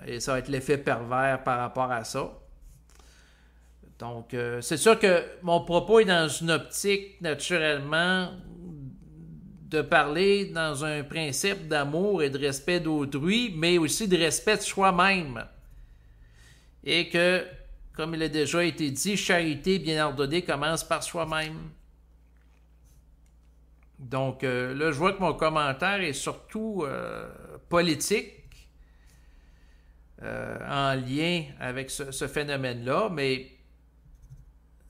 [SPEAKER 1] Et ça va être l'effet pervers par rapport à ça. Donc, c'est sûr que mon propos est dans une optique, naturellement, de parler dans un principe d'amour et de respect d'autrui, mais aussi de respect de soi-même. Et que, comme il a déjà été dit, charité bien ordonnée commence par soi-même. Donc, là, je vois que mon commentaire est surtout politique, en lien avec ce phénomène-là, mais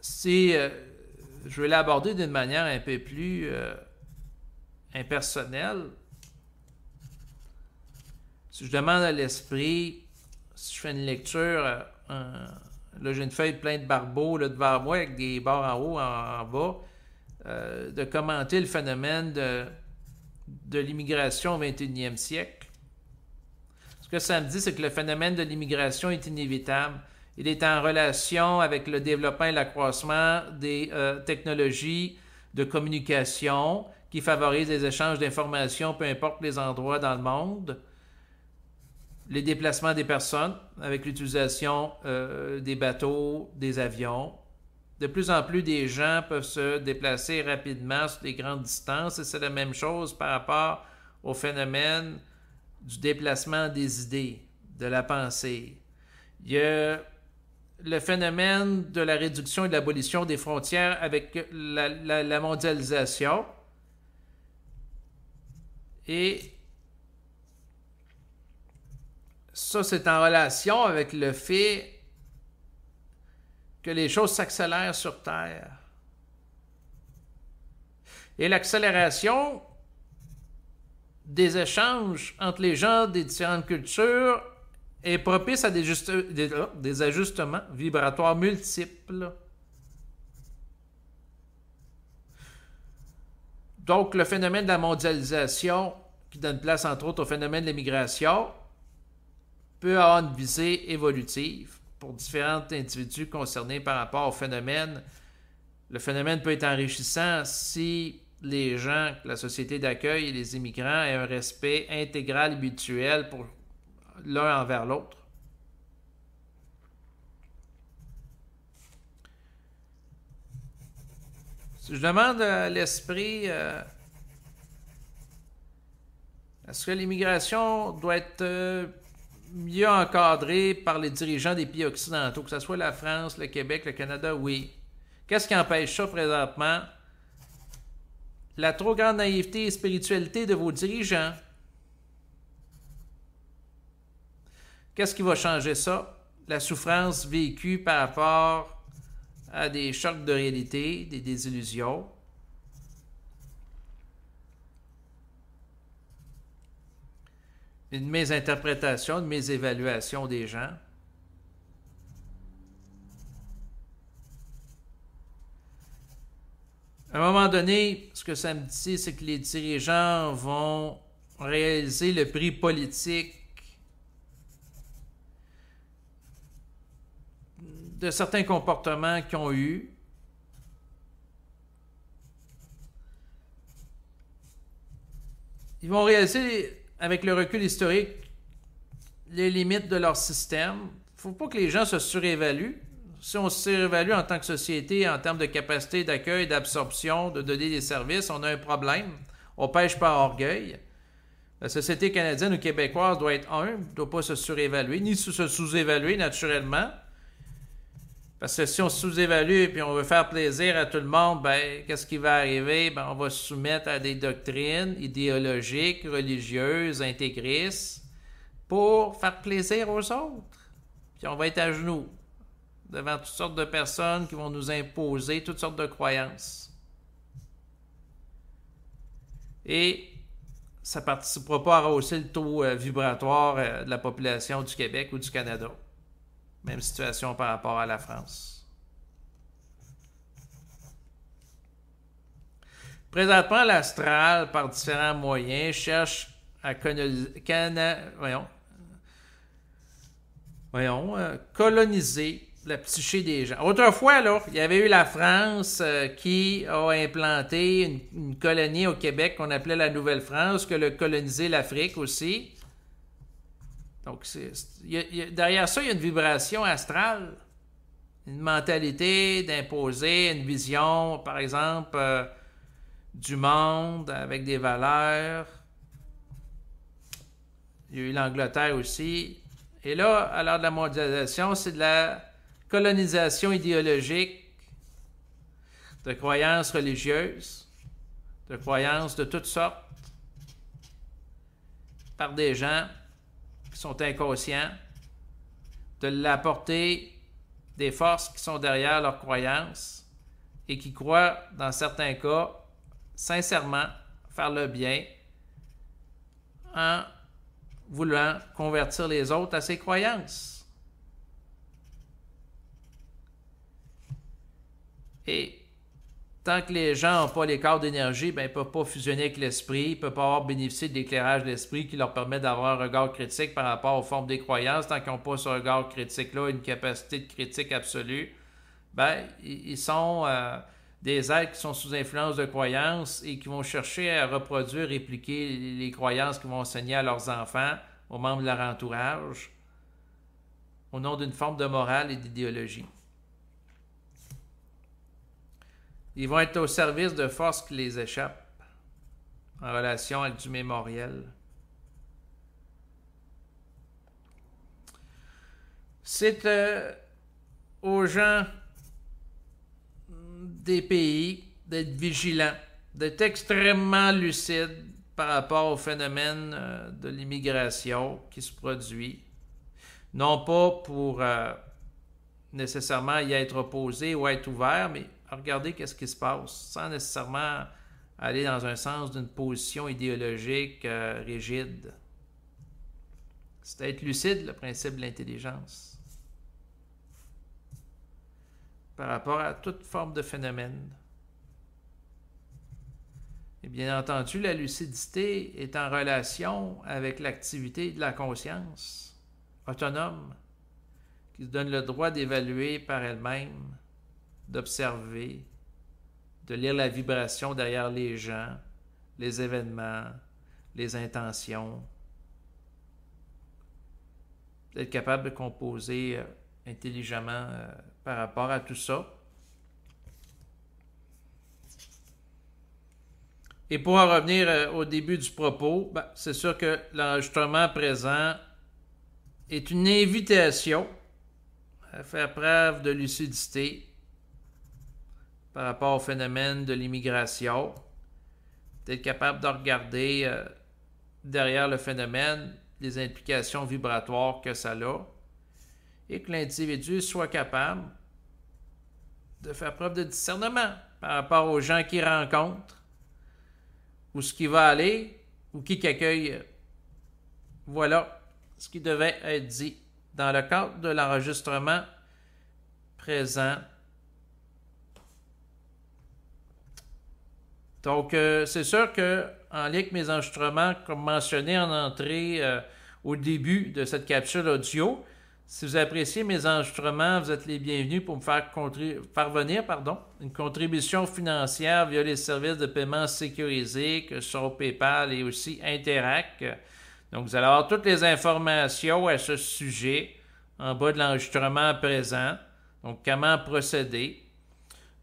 [SPEAKER 1] si je vais l'aborder d'une manière un peu plus impersonnelle, si je demande à l'esprit, si je fais une lecture, là j'ai une feuille pleine de barbeaux là, devant moi avec des barres en haut, en bas, de commenter le phénomène de l'immigration au 21e siècle. Ce que ça me dit, c'est que le phénomène de l'immigration est inévitable. Il est en relation avec le développement et l'accroissement des technologies de communication qui favorisent les échanges d'informations, peu importe les endroits dans le monde, les déplacements des personnes avec l'utilisation des bateaux, des avions. De plus en plus, des gens peuvent se déplacer rapidement sur des grandes distances et c'est la même chose par rapport au phénomène du déplacement des idées, de la pensée. Il y a le phénomène de la réduction et de l'abolition des frontières avec la mondialisation. Et ça, c'est en relation avec le fait que les choses s'accélèrent sur Terre. Et l'accélération des échanges entre les gens des différentes cultures est propice à des ajustements vibratoires multiples. Donc, le phénomène de la mondialisation, qui donne place entre autres au phénomène de l'immigration, peut avoir une visée évolutive pour différents individus concernés par rapport au phénomène. Le phénomène peut être enrichissant si les gens, la société d'accueil et les immigrants aient un respect intégral et mutuel pour l'un envers l'autre. Si je demande à l'esprit, est-ce que l'immigration doit être mieux encadrée par les dirigeants des pays occidentaux, que ce soit la France, le Québec, le Canada? Oui. Qu'est-ce qui empêche ça présentement? La trop grande naïveté et spiritualité de vos dirigeants. Qu'est-ce qui va changer ça? La souffrance vécue par rapport à des chocs de réalité, des désillusions. Une mésinterprétation, une mésévaluation des gens. À un moment donné, ce que ça me dit, c'est que les dirigeants vont réaliser le prix politique de certains comportements qu'ils ont eus. Ils vont réaliser, avec le recul historique, les limites de leur système. Il ne faut pas que les gens se surévaluent. si on se surévalue en tant que société en termes de capacité d'accueil, d'absorption, de donner des services, on a un problème. On pêche par orgueil. La société canadienne ou québécoise doit être humble, ne doit pas se surévaluer, ni se sous-évaluer naturellement. Parce que si on se sous-évalue et on veut faire plaisir à tout le monde, ben, qu'est-ce qui va arriver? Ben, on va se soumettre à des doctrines idéologiques, religieuses, intégristes, pour faire plaisir aux autres. Puis on va être à genoux devant toutes sortes de personnes qui vont nous imposer toutes sortes de croyances. Et ça ne participera pas à rehausser le taux vibratoire de la population du Québec ou du Canada. Même situation par rapport à la France. Présentement, l'astral, par différents moyens, cherche à coloniser la psyché des gens. Autrefois, là, il y avait eu la France qui a implanté une colonie au Québec qu'on appelait la Nouvelle-France, qui a colonisé l'Afrique aussi. Donc, derrière ça, il y a une vibration astrale, une mentalité d'imposer une vision, par exemple, du monde avec des valeurs. Il y a eu l'Angleterre aussi. Et là, à l'heure de la mondialisation, c'est de la colonisation idéologique, de croyances religieuses, de croyances de toutes sortes, par des gens qui sont inconscients, de l'apporter des forces qui sont derrière leurs croyances et qui croient, dans certains cas, sincèrement faire le bien en voulant convertir les autres à ces croyances. Et tant que les gens n'ont pas les corps d'énergie, ben, ils ne peuvent pas fusionner avec l'esprit, ils ne peuvent pas avoir bénéficié de l'éclairage de l'esprit qui leur permet d'avoir un regard critique par rapport aux formes des croyances. Tant qu'ils n'ont pas ce regard critique-là, une capacité de critique absolue, ben, ils sont des êtres qui sont sous influence de croyances et qui vont chercher à reproduire, répliquer les croyances qu'ils vont enseigner à leurs enfants, aux membres de leur entourage, au nom d'une forme de morale et d'idéologie. Ils vont être au service de forces qui les échappent en relation avec du mémoriel. C'est aux gens des pays d'être vigilants, d'être extrêmement lucides par rapport au phénomène de l'immigration qui se produit. Non pas pour nécessairement y être opposé ou être ouvert, mais regarder qu'est-ce qui se passe, sans nécessairement aller dans un sens d'une position idéologique rigide. C'est être lucide, le principe de l'intelligence, par rapport à toute forme de phénomène. Et bien entendu, la lucidité est en relation avec l'activité de la conscience autonome, qui se donne le droit d'évaluer par elle-même, d'observer, de lire la vibration derrière les gens, les événements, les intentions, d'être capable de composer intelligemment par rapport à tout ça. Et pour en revenir au début du propos, c'est sûr que l'enregistrement présent est une invitation à faire preuve de lucidité par rapport au phénomène de l'immigration, d'être capable de regarder derrière le phénomène les implications vibratoires que ça a, et que l'individu soit capable de faire preuve de discernement par rapport aux gens qu'il rencontre, où ce qui va aller, ou qui accueille. Voilà ce qui devait être dit dans le cadre de l'enregistrement présent. Donc, c'est sûr que en lien avec mes enregistrements, comme mentionné en entrée au début de cette capsule audio, si vous appréciez mes enregistrements, vous êtes les bienvenus pour me faire parvenir une contribution financière via les services de paiement sécurisés que sont PayPal et aussi Interac. Donc, vous allez avoir toutes les informations à ce sujet en bas de l'enregistrement présent. Donc, comment procéder?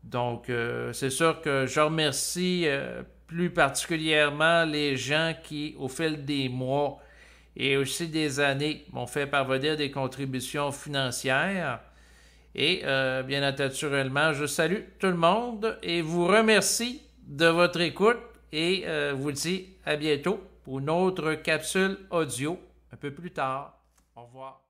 [SPEAKER 1] Donc, c'est sûr que je remercie plus particulièrement les gens qui, au fil des mois et aussi des années, m'ont fait parvenir des contributions financières. Et bien naturellement, je salue tout le monde et vous remercie de votre écoute et vous dis à bientôt pour une autre capsule audio un peu plus tard. Au revoir.